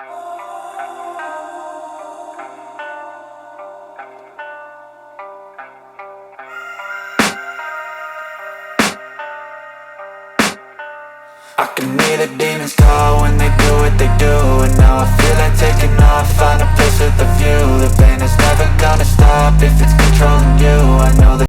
I can hear the demons call when they do what they do. And now I feel like taking off, find a place with a view. The pain is never gonna stop if it's controlling you. I know that